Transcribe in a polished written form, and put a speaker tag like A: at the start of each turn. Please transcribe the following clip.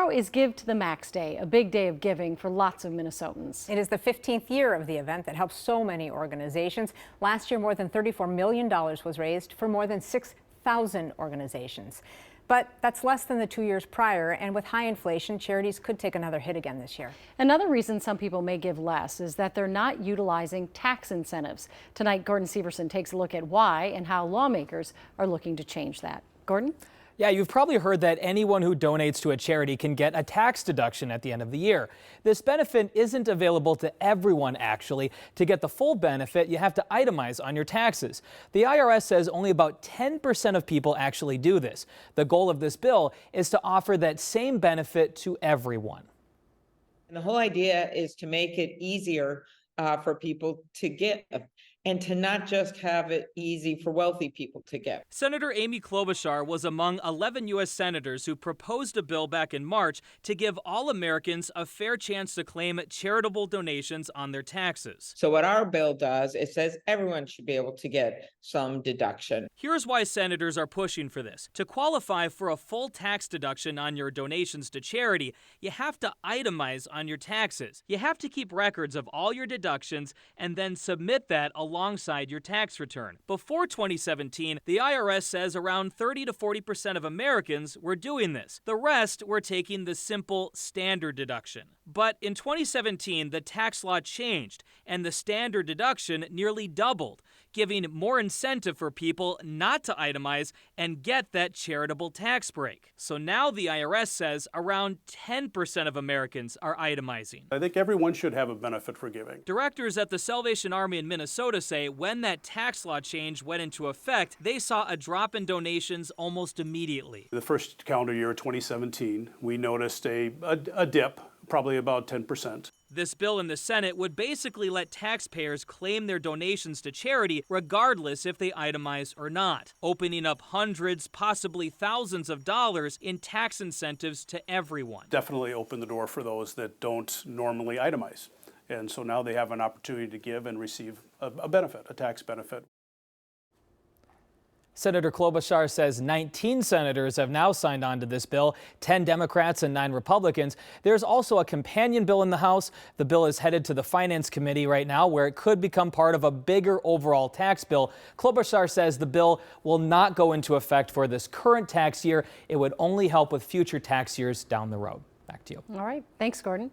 A: Tomorrow is Give to the Max Day, a big day of giving for lots of Minnesotans.
B: It is the 15th year of the event that helps so many organizations. Last year, more than $34 million was raised for more than 6,000 organizations. But that's less than the 2 years prior, and with high inflation, charities could take another hit again this year.
A: Another reason some people may give less is that they're not utilizing tax incentives. Tonight, Gordon Severson takes a look at why and how lawmakers are looking to change that. Gordon?
C: Yeah, you've probably heard that anyone who donates to a charity can get a tax deduction at the end of the year. This benefit isn't available to everyone, actually. To get the full benefit, you have to itemize on your taxes. The IRS says only about 10% of people actually do this. The goal of this bill is to offer that same benefit to everyone.
D: And the whole idea is to make it easier for people to give, and to not just have it easy for wealthy people to give.
E: Senator Amy Klobuchar was among 11 U.S. senators who proposed a bill back in March to give all Americans a fair chance to claim charitable donations on their taxes.
D: So what our bill does, it says everyone should be able to get some deduction.
E: Here's why senators are pushing for this. To qualify for a full tax deduction on your donations to charity, you have to itemize on your taxes. You have to keep records of all your deductions and then submit that alongside your tax return. Before 2017, the IRS says around 30 to 40% of Americans were doing this. The rest were taking the simple standard deduction. But in 2017, the tax law changed and the standard deduction nearly doubled, giving more incentive for people not to itemize and get that charitable tax break. So now the IRS says around 10% of Americans are itemizing.
F: I think everyone should have a benefit for giving.
E: Directors at the Salvation Army in Minnesota say when that tax law change went into effect, they saw a drop in donations almost immediately.
F: The first calendar year, 2017, we noticed a dip, probably about 10%.
E: This bill in the Senate would basically let taxpayers claim their donations to charity regardless if they itemize or not, opening up hundreds, possibly thousands of dollars in tax incentives to everyone.
F: Definitely open the door for those that don't normally itemize. And so now they have an opportunity to give and receive a benefit, a tax benefit.
C: Senator Klobuchar says 19 senators have now signed on to this bill, 10 Democrats and 9 Republicans. There's also a companion bill in the House. The bill is headed to the Finance Committee right now, where it could become part of a bigger overall tax bill. Klobuchar says the bill will not go into effect for this current tax year. It would only help with future tax years down the road. Back to you.
A: All right. Thanks, Gordon.